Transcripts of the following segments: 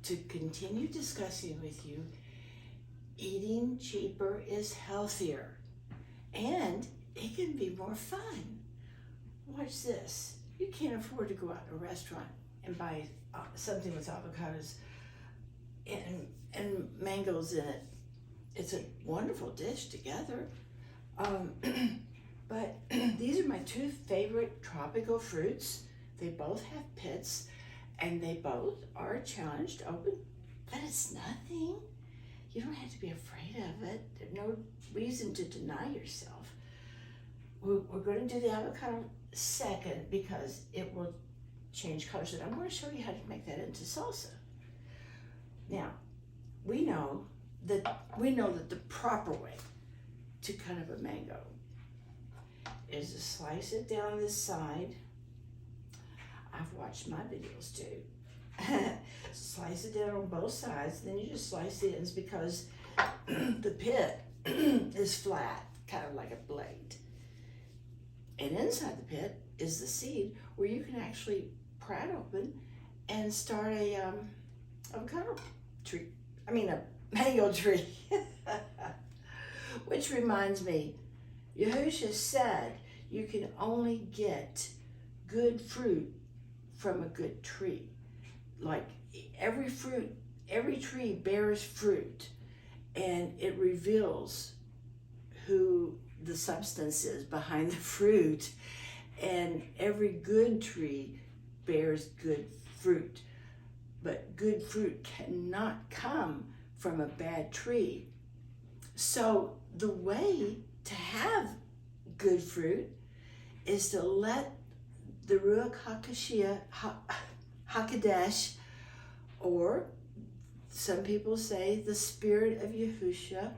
to continue discussing with you, eating cheaper is healthier and it can be more fun. Watch this. You can't afford to go out to a restaurant and buy something with avocados and mangoes in it. It's a wonderful dish together. But these are my two favorite tropical fruits. They both have pits and they both are challenged open, but it's nothing. You don't have to be afraid of it. There's no reason to deny yourself. We're going to do the avocado second because it will change colors. And I'm going to show you how to make that into salsa. Now, we know that the proper way to cut up a mango is to slice it down this side. I've watched my videos too. Slice it down on both sides, then you just slice the ends because the pit is flat, kind of like a blade. And inside the pit is the seed where you can actually pry it open and start a avocado tree. I mean a mango tree. Which reminds me, Yahusha said you can only get good fruit from a good tree. Like every tree bears fruit, and it reveals who the substance is behind the fruit, and every good tree bears good fruit. But good fruit cannot come from a bad tree. So the way to have good fruit is to let the Ruach HaKodesh, or some people say the Spirit of Yahusha,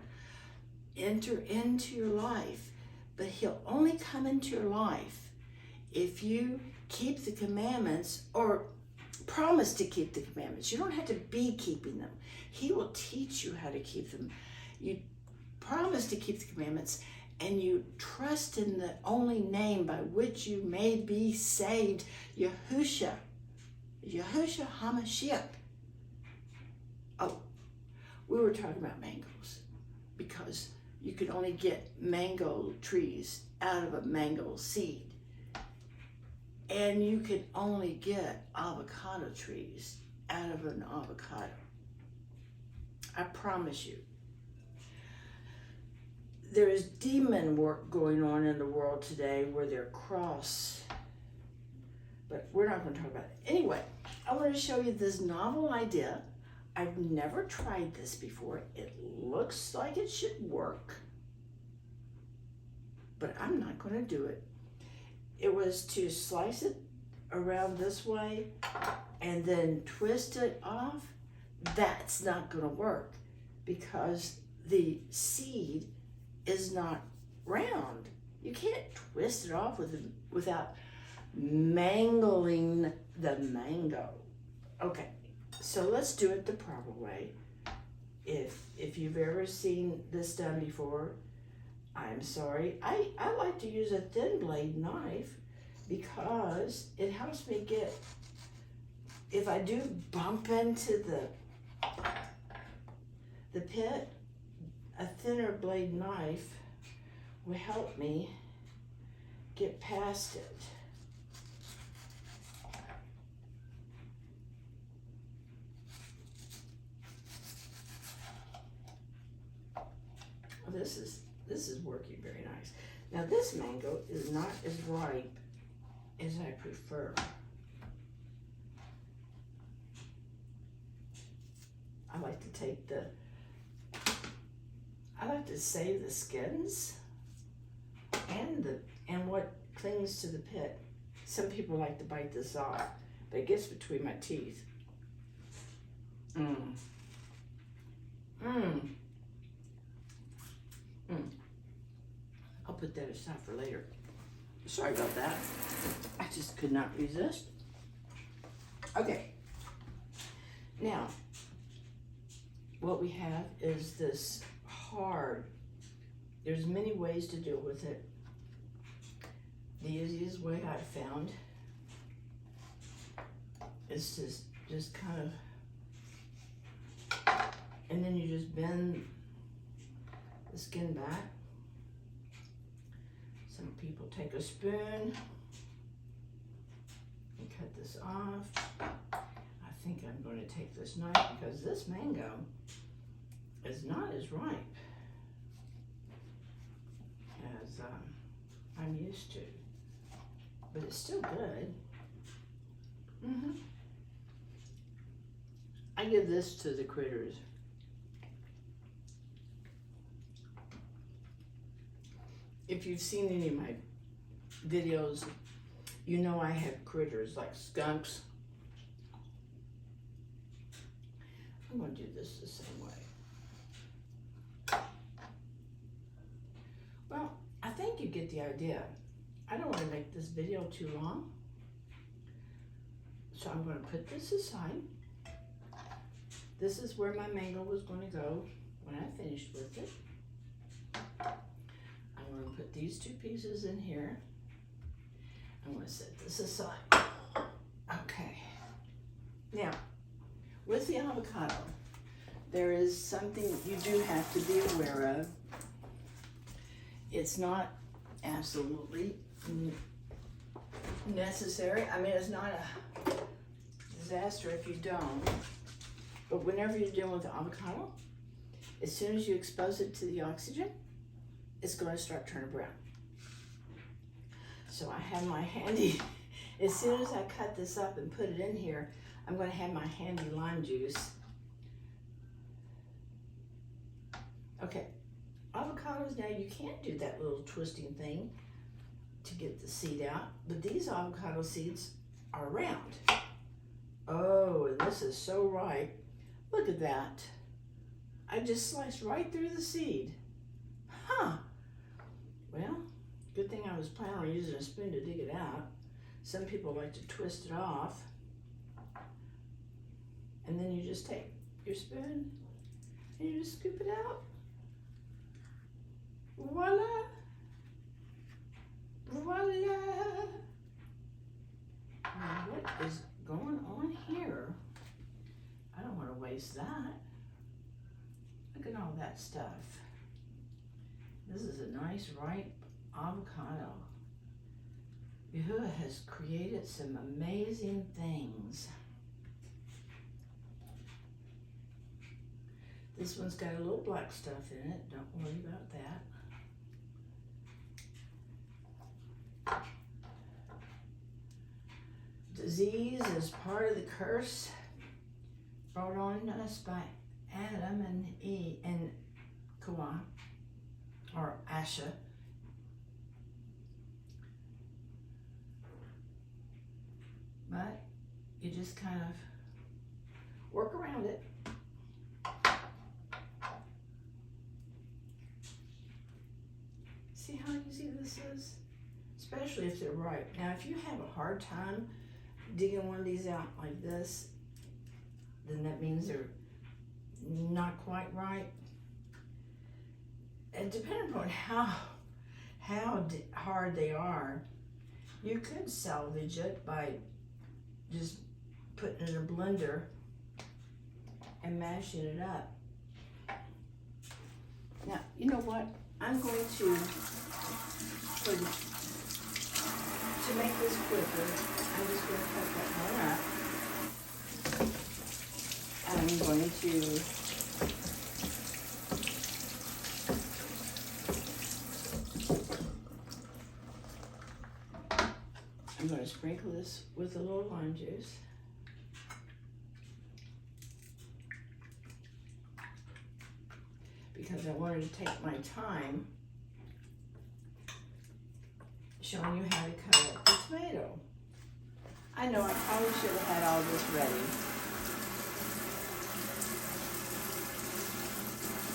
enter into your life. But he'll only come into your life if you keep the commandments or promise to keep the commandments. You don't have to be keeping them. He will teach you how to keep them. You promise to keep the commandments and you trust in the only name by which you may be saved, Yahusha HaMashiach. Oh, we were talking about mangoes because you can only get mango trees out of a mango seed. And you can only get avocado trees out of an avocado. I promise you. There is demon work going on in the world today where they're cross. But we're not going to talk about it. Anyway, I want to show you this novel idea. I've never tried this before. It looks like it should work. But I'm not going to do it. It was to slice it around this way and then twist it off. That's not going to work because the seed is not round. You can't twist it off without mangling the mango. Okay, so let's do it the proper way. If you've ever seen this done before, I'm sorry. I like to use a thin blade knife because it helps me get, if I do bump into the pit, a thinner blade knife will help me get past it. This is working very nice. Now this mango is not as ripe as I prefer. I like to save the skins and what clings to the pit. Some people like to bite this off, but it gets between my teeth. I'll put that aside for later. Sorry about that. I just could not resist. Okay. Now, what we have is this hard. There's many ways to deal with it. The easiest way I've found is to just kind of And then you just bend the skin back. Some people take a spoon and cut this off. I think I'm going to take this knife because this mango is not as ripe as I'm used to, but it's still good. I give this to the critters. If you've seen any of my videos, you know I have critters like skunks. I'm going to do this the same way. Well, I think you get the idea. I don't want to make this video too long, so I'm going to put this aside. This is where my mango was going to go when I finished with it. I'm going to put these two pieces in here. I'm going to set this aside. Okay. Now, with the avocado, there is something you do have to be aware of. It's not absolutely necessary. I mean, it's not a disaster if you don't. But whenever you're dealing with the avocado, as soon as you expose it to the oxygen, it's going to start turning brown. So I have my handy, as soon as I cut this up and put it in here, I'm going to have my handy lime juice. Okay, avocados, now you can't do that little twisting thing to get the seed out, but these avocado seeds are round. Oh, and this is so ripe. Look at that. I just sliced right through the seed. Huh. Well, good thing I was planning on using a spoon to dig it out. Some people like to twist it off. And then you just take your spoon and you just scoop it out. Voila. Voila. Now what is going on here? I don't want to waste that. Look at all that stuff. This is a nice ripe avocado. Yahuwah has created some amazing things. This one's got a little black stuff in it. Don't worry about that. Disease is part of the curse brought on us by Adam and Eve and Kawa, or Asha. But you just kind of work around it. See how easy this is? Especially if they're ripe. Now, if you have a hard time digging one of these out like this, then that means they're not quite ripe. And depending upon how hard they are, you could salvage it by just putting it in a blender and mashing it up. Now, you know what? I'm going to make this quicker, I'm just going to cut that one up. I'm going to sprinkle this with a little lime juice. Because I wanted to take my time showing you how to cut up the tomato. I know I probably should have had all this ready.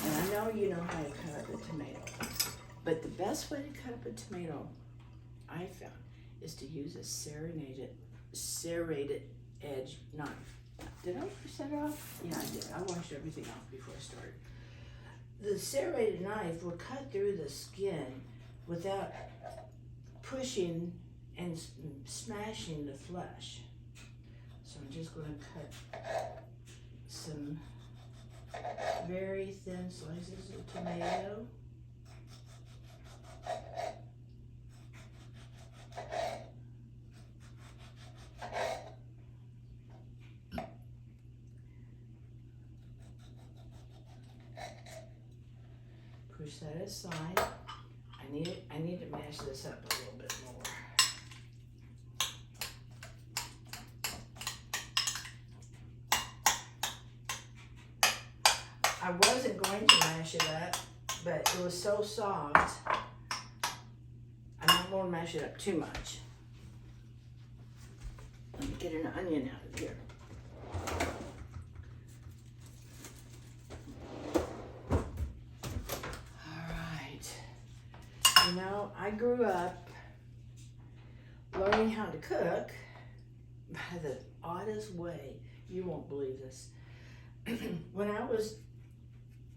And I know you know how to cut up a tomato. But the best way to cut up a tomato, I found, is to use a serrated edge knife. Did I set it off? Yeah, I did. I washed everything off before I started. The serrated knife will cut through the skin without pushing and smashing the flesh. So I'm just going to cut some very thin slices of tomato. Push that aside. I need to mash this up a little bit more. I wasn't going to mash it up, but it was so soft. I'm not going to mash it up too much. Let me get an onion out of here. You know, I grew up learning how to cook by the oddest way. You won't believe this. When I was,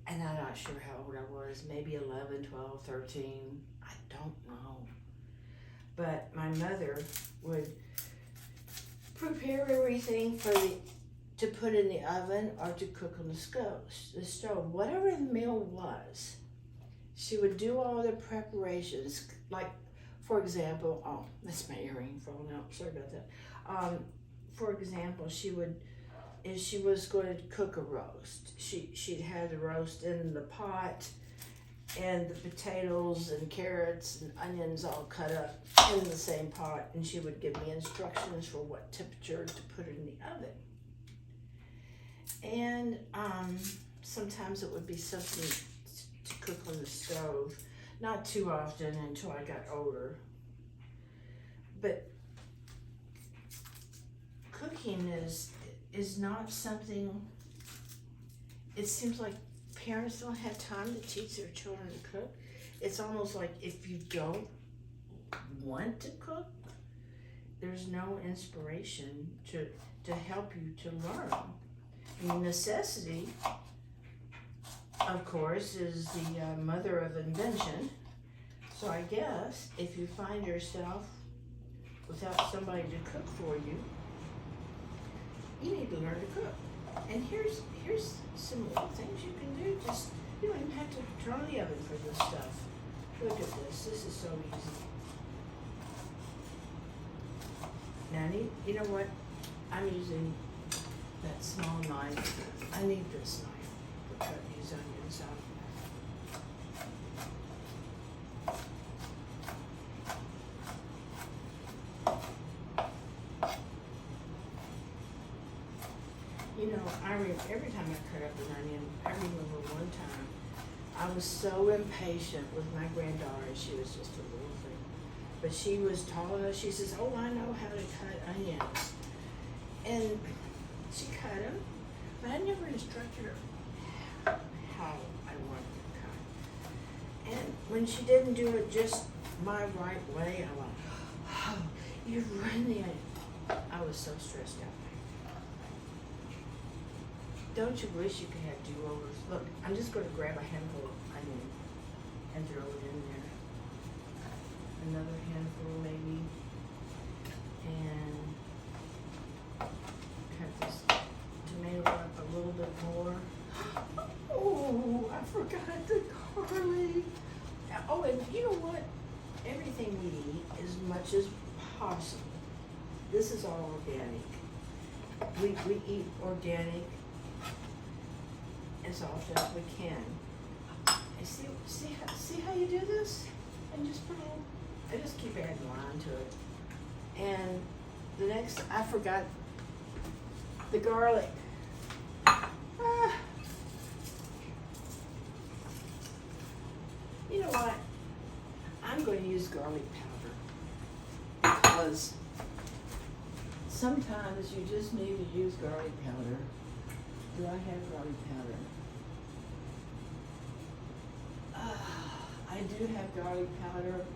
and I'm not sure how old I was, maybe 11, 12, 13, I don't know. But my mother would prepare everything to put in the oven or to cook on the stove, whatever the meal was. She would do all the preparations, like, for example, oh, that's my earring falling out, sorry about that. For example, if she was going to cook a roast, she'd have the roast in the pot and the potatoes and carrots and onions all cut up in the same pot, and she would give me instructions for what temperature to put it in the oven. And sometimes it would be something to cook on the stove, not too often until I got older. But cooking is not something, it seems like parents don't have time to teach their children to cook. It's almost like if you don't want to cook, there's no inspiration to help you to learn. I mean, necessity, of course, is the mother of invention. So I guess if you find yourself without somebody to cook for you, you need to learn to cook. And here's some little things you can do. Just, you don't even have to turn on the oven for this stuff. Look at this. This is so easy. Now, you know what? I'm using that small knife. I need this knife to cut these onions out. You know, every time I cut up an onion, I remember one time I was so impatient with my granddaughter. She was just a little thing, but she was tall enough. She says, "Oh, I know how to cut onions," and she cut them, but I never instructed her how I wanted to cut. And when she didn't do it just my right way, I went, "Oh, you ruined the onion." I was so stressed out. Don't you wish you could have do-overs? Look, I'm just going to grab a handful of onion and throw it in there. Another handful maybe. And cut this tomato up a little bit more. Oh, I forgot the garlic. Oh, and you know what? Everything we eat, as much as possible, this is all organic. We eat organic as often as we can. And see how you do this? And just put a little, I just keep adding lime to it. And the next, I forgot the garlic. You know what? I'm going to use garlic powder because sometimes you just need to use garlic powder. Do I have garlic powder? I do have garlic powder,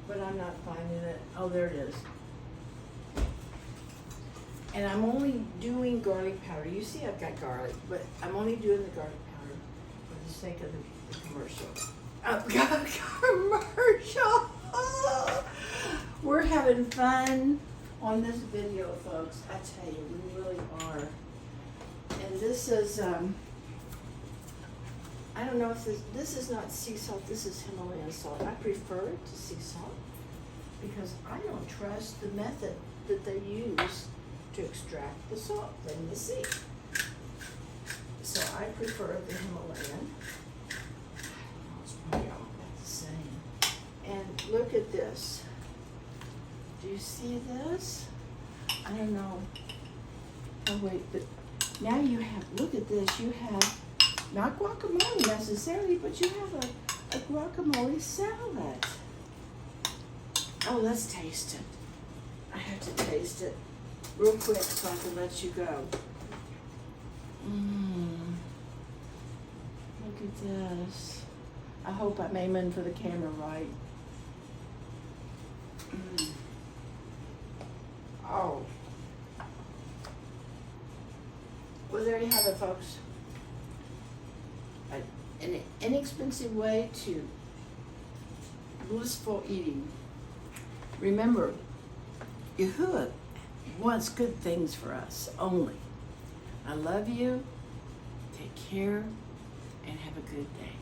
but I'm not finding it. Oh, there it is. And I'm only doing garlic powder. You see I've got garlic, but I'm only doing the garlic powder for the sake of the commercial. Commercial! We're having fun on this video, folks. I tell you, we really are. And this is, I don't know if this is not sea salt, this is Himalayan salt. I prefer it to sea salt because I don't trust the method that they use to extract the salt from the sea. So I prefer the Himalayan. It's probably all about the same. And look at this. Do you see this? I don't know. Oh wait, but now you have, look at this, you have not guacamole necessarily, but you have a guacamole salad. Oh, let's taste it. I have to taste it real quick so I can let you go. Look at this. I hope I'm aiming for the camera right. Oh. Well, there you have it, folks. An inexpensive way to blissful eating. Remember, Yahuwah wants good things for us only. I love you. Take care and have a good day.